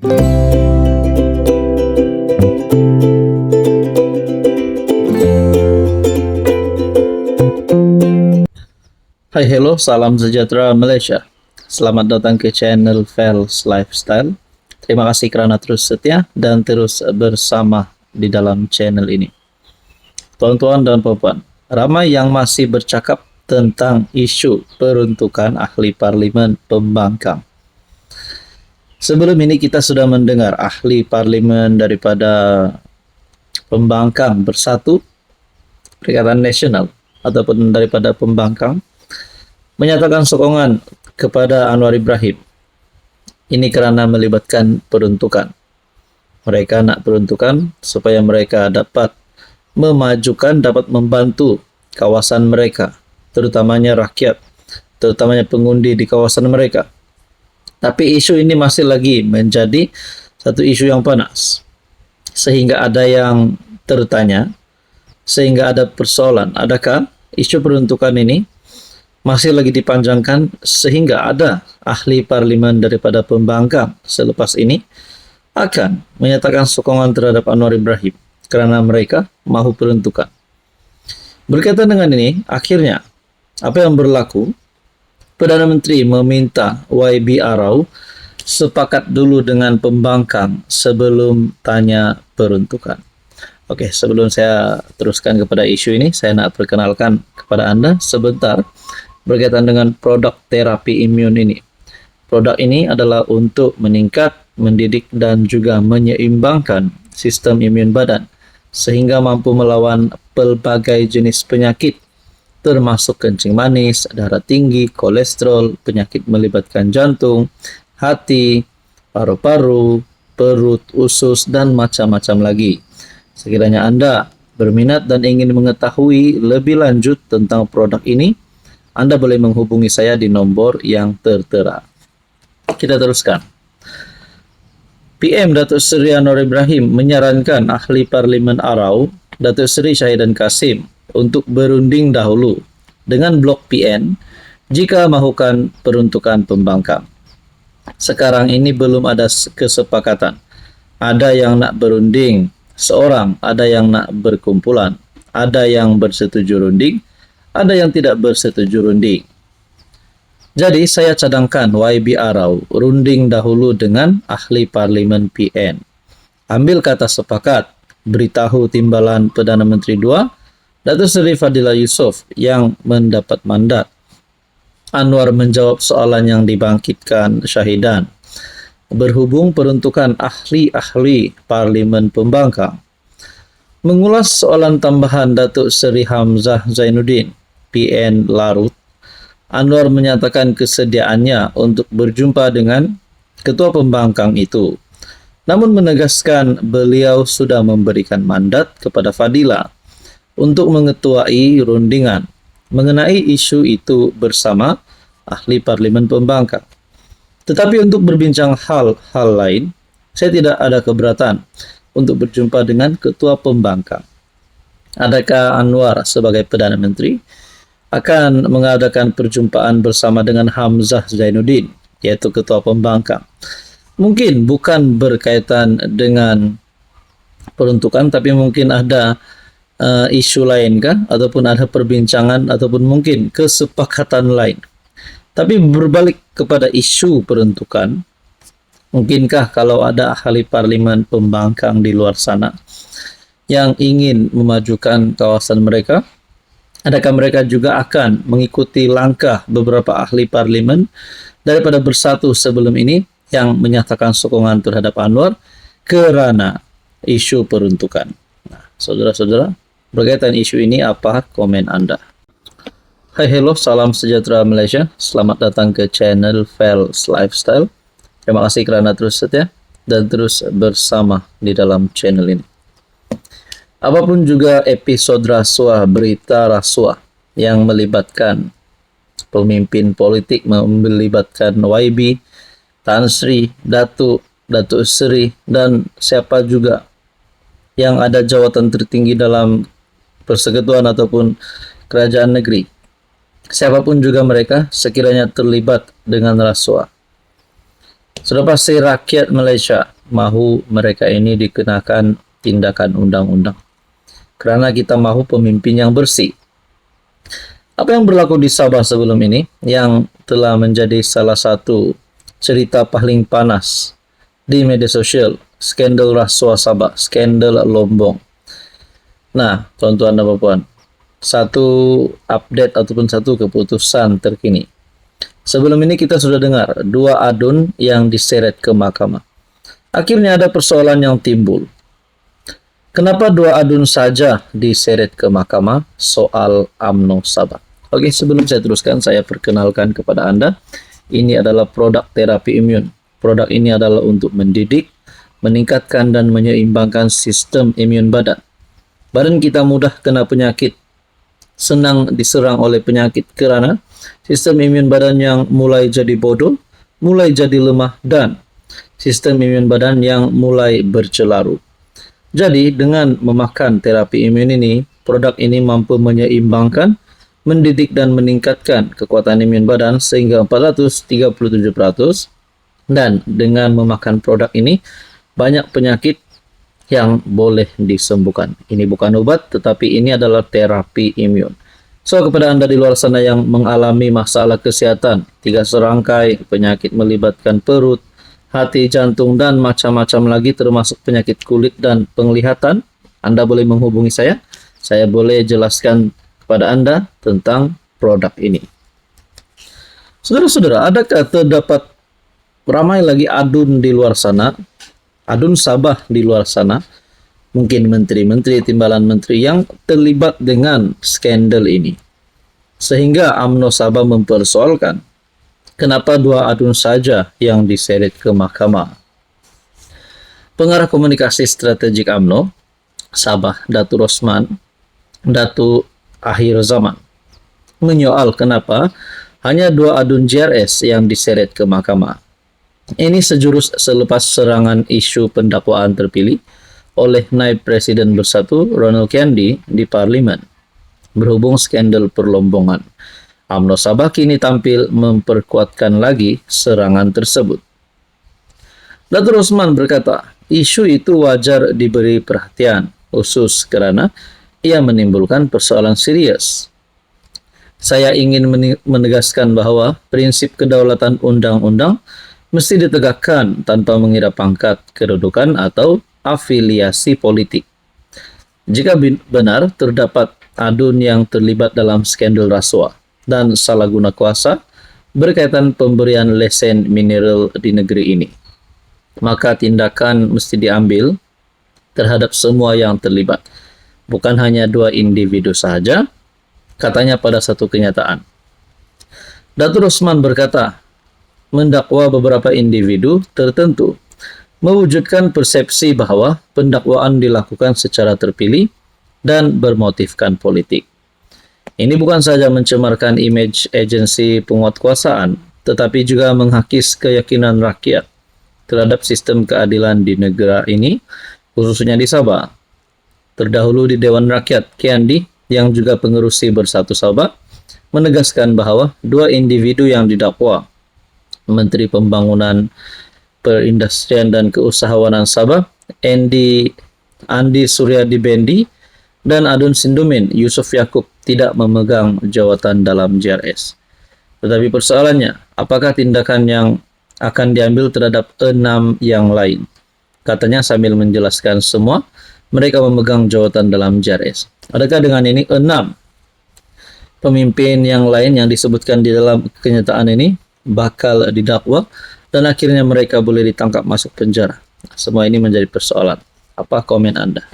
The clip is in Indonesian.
Hai, hello, salam sejahtera Malaysia. Selamat datang ke channel Fels Lifestyle. Terima kasih karena terus setia dan terus bersama di dalam channel ini. Tuan-tuan dan puan-puan, ramai yang masih bercakap tentang isu peruntukan ahli parlimen pembangkang. Sebelum ini kita sudah mendengar ahli parlimen daripada pembangkang bersatu, Perikatan Nasional, ataupun daripada pembangkang, menyatakan sokongan kepada Anwar Ibrahim. Ini karena melibatkan peruntukan. Mereka nak peruntukan supaya mereka dapat memajukan, dapat membantu kawasan mereka, terutamanya rakyat, terutamanya pengundi di kawasan mereka. Tapi isu ini masih lagi menjadi satu isu yang panas. Sehingga ada yang tertanya, sehingga ada persoalan, adakah isu peruntukan ini masih lagi dipanjangkan sehingga ada ahli parlimen daripada pembangkang selepas ini akan menyatakan sokongan terhadap Anwar Ibrahim karena mereka mahu peruntukan. Berkaitan dengan ini, akhirnya apa yang berlaku? Perdana Menteri meminta YB Arau sepakat dulu dengan pembangkang sebelum tanya peruntukan. Oke, sebelum saya teruskan kepada isu ini, saya nak perkenalkan kepada Anda sebentar berkaitan dengan produk terapi imun ini. Produk ini adalah untuk meningkat, mendidik, dan juga menyeimbangkan sistem imun badan sehingga mampu melawan pelbagai jenis penyakit termasuk kencing manis, darah tinggi, kolesterol, penyakit melibatkan jantung, hati, paru-paru, perut, usus, dan macam-macam lagi. Sekiranya Anda berminat dan ingin mengetahui lebih lanjut tentang produk ini, Anda boleh menghubungi saya di nomor yang tertera. Kita teruskan. PM Datuk Seri Anwar Ibrahim menyarankan ahli parlimen Arau, Datuk Seri Syahidan Kasim, untuk berunding dahulu dengan Blok PN jika mahukan peruntukan pembangkang. Sekarang ini belum ada kesepakatan. Ada yang nak berunding seorang, ada yang nak berkumpulan, ada yang bersetuju runding, ada yang tidak bersetuju runding. Jadi saya cadangkan YB Arau runding dahulu dengan ahli parlimen PN. Ambil kata sepakat, beritahu timbalan Perdana Menteri 2, Datuk Seri Fadilah Yusof yang mendapat mandat. Anwar menjawab soalan yang dibangkitkan Syahidan. Berhubung peruntukan ahli-ahli parlimen pembangkang. Mengulas soalan tambahan Datuk Seri Hamzah Zainuddin, PN Larut, Anwar menyatakan kesediaannya untuk berjumpa dengan ketua pembangkang itu. Namun menegaskan beliau sudah memberikan mandat kepada Fadilah untuk mengetuai rundingan mengenai isu itu bersama ahli parlimen pembangkang. Tetapi untuk berbincang hal-hal lain, saya tidak ada keberatan untuk berjumpa dengan ketua pembangkang. Adakah Anwar sebagai Perdana Menteri akan mengadakan perjumpaan bersama dengan Hamzah Zainuddin, yaitu ketua pembangkang? Mungkin bukan berkaitan dengan peruntukan, tapi mungkin ada isu lain kah? Ataupun ada perbincangan, ataupun mungkin kesepakatan lain. Tapi berbalik kepada isu peruntukan, mungkinkah kalau ada ahli parlimen pembangkang di luar sana yang ingin memajukan kawasan mereka, adakah mereka juga akan mengikuti langkah beberapa ahli parlimen daripada bersatu sebelum ini yang menyatakan sokongan terhadap Anwar kerana isu peruntukan? Nah, saudara-saudara, berkaitan isu ini apa komen Anda? Hai, hello, salam sejahtera Malaysia. Selamat datang ke channel Fels Lifestyle. Terima kasih kerana terus setia dan terus bersama di dalam channel ini. Apapun juga episode rasuah, berita rasuah yang melibatkan pemimpin politik, melibatkan YB, Tan Sri, Datuk Seri, dan siapa juga yang ada jawatan tertinggi dalam persekutuan ataupun kerajaan negeri. Siapapun juga mereka sekiranya terlibat dengan rasuah. Sudah pasti rakyat Malaysia mahu mereka ini dikenakan tindakan undang-undang. Kerana kita mahu pemimpin yang bersih. Apa yang berlaku di Sabah sebelum ini yang telah menjadi salah satu cerita paling panas di media sosial, skandal rasuah Sabah, skandal Lombong. Nah, tuan-tuan dan puan, satu update ataupun satu keputusan terkini. Sebelum ini kita sudah dengar dua adun yang diseret ke mahkamah. Akhirnya ada persoalan yang timbul. Kenapa dua adun saja diseret ke mahkamah soal UMNO Sabah? Oke, sebelum saya teruskan, saya perkenalkan kepada Anda. Ini adalah produk terapi imun. Produk ini adalah untuk mendidik, meningkatkan dan menyeimbangkan sistem imun badan. Badan kita mudah kena penyakit, senang diserang oleh penyakit kerana sistem imun badan yang mulai jadi bodoh, mulai jadi lemah dan sistem imun badan yang mulai bercelarut. Jadi, dengan memakan terapi imun ini, produk ini mampu menyeimbangkan, mendidik dan meningkatkan kekuatan imun badan sehingga 437%, dan dengan memakan produk ini, banyak penyakit yang boleh disembuhkan. Ini bukan obat, tetapi ini adalah terapi imun. So, kepada Anda di luar sana yang mengalami masalah kesihatan, 3 serangkai penyakit melibatkan perut, hati, jantung, dan macam-macam lagi termasuk penyakit kulit dan penglihatan, Anda boleh menghubungi saya. Saya boleh jelaskan kepada Anda tentang produk ini. Saudara-saudara, adakah terdapat ramai lagi adun di luar sana, adun Sabah di luar sana, mungkin menteri-menteri, timbalan menteri yang terlibat dengan skandal ini. Sehingga UMNO Sabah mempersoalkan, kenapa dua adun saja yang diseret ke mahkamah? Pengarah komunikasi strategik UMNO Sabah, Datuk Rosman, Datuk Akhir Zaman, menyoal kenapa hanya dua adun JRS yang diseret ke mahkamah. Ini sejurus selepas serangan isu pendakwaan terpilih oleh Naib Presiden Bersatu Ronald Kendi di Parlimen berhubung skandal perlombongan. UMNO Sabah kini tampil memperkuatkan lagi serangan tersebut. Datuk Rosman berkata, isu itu wajar diberi perhatian, khusus kerana ia menimbulkan persoalan serius. Saya ingin menegaskan bahawa prinsip kedaulatan undang-undang mesti ditegakkan tanpa mengira pangkat, kedudukan atau afiliasi politik. Jika benar terdapat adun yang terlibat dalam skandal rasuah dan salah guna kuasa berkaitan pemberian lesen mineral di negeri ini, maka tindakan mesti diambil terhadap semua yang terlibat, bukan hanya dua individu sahaja, katanya pada satu kenyataan. Datuk Rosman berkata, mendakwa beberapa individu tertentu mewujudkan persepsi bahawa pendakwaan dilakukan secara terpilih dan bermotifkan politik. Ini bukan saja mencemarkan imej agensi penguatkuasaan, tetapi juga menghakis keyakinan rakyat terhadap sistem keadilan di negara ini, khususnya di Sabah. Terdahulu di Dewan Rakyat, Kendi yang juga pengerusi Bersatu Sabah menegaskan bahawa dua individu yang didakwa, Menteri Pembangunan Perindustrian dan Keusahawanan Sabah, Andi Suryadi Bendi, dan Adun Sindumin Yusuf Yaakob tidak memegang jawatan dalam JRS. Tetapi persoalannya, apakah tindakan yang akan diambil terhadap 6 yang lain? Katanya sambil menjelaskan semua mereka memegang jawatan dalam JRS. Adakah dengan ini 6 pemimpin yang lain yang disebutkan di dalam kenyataan ini bakal didakwa dan akhirnya mereka boleh ditangkap masuk penjara? Semua ini menjadi persoalan. Apa komen Anda?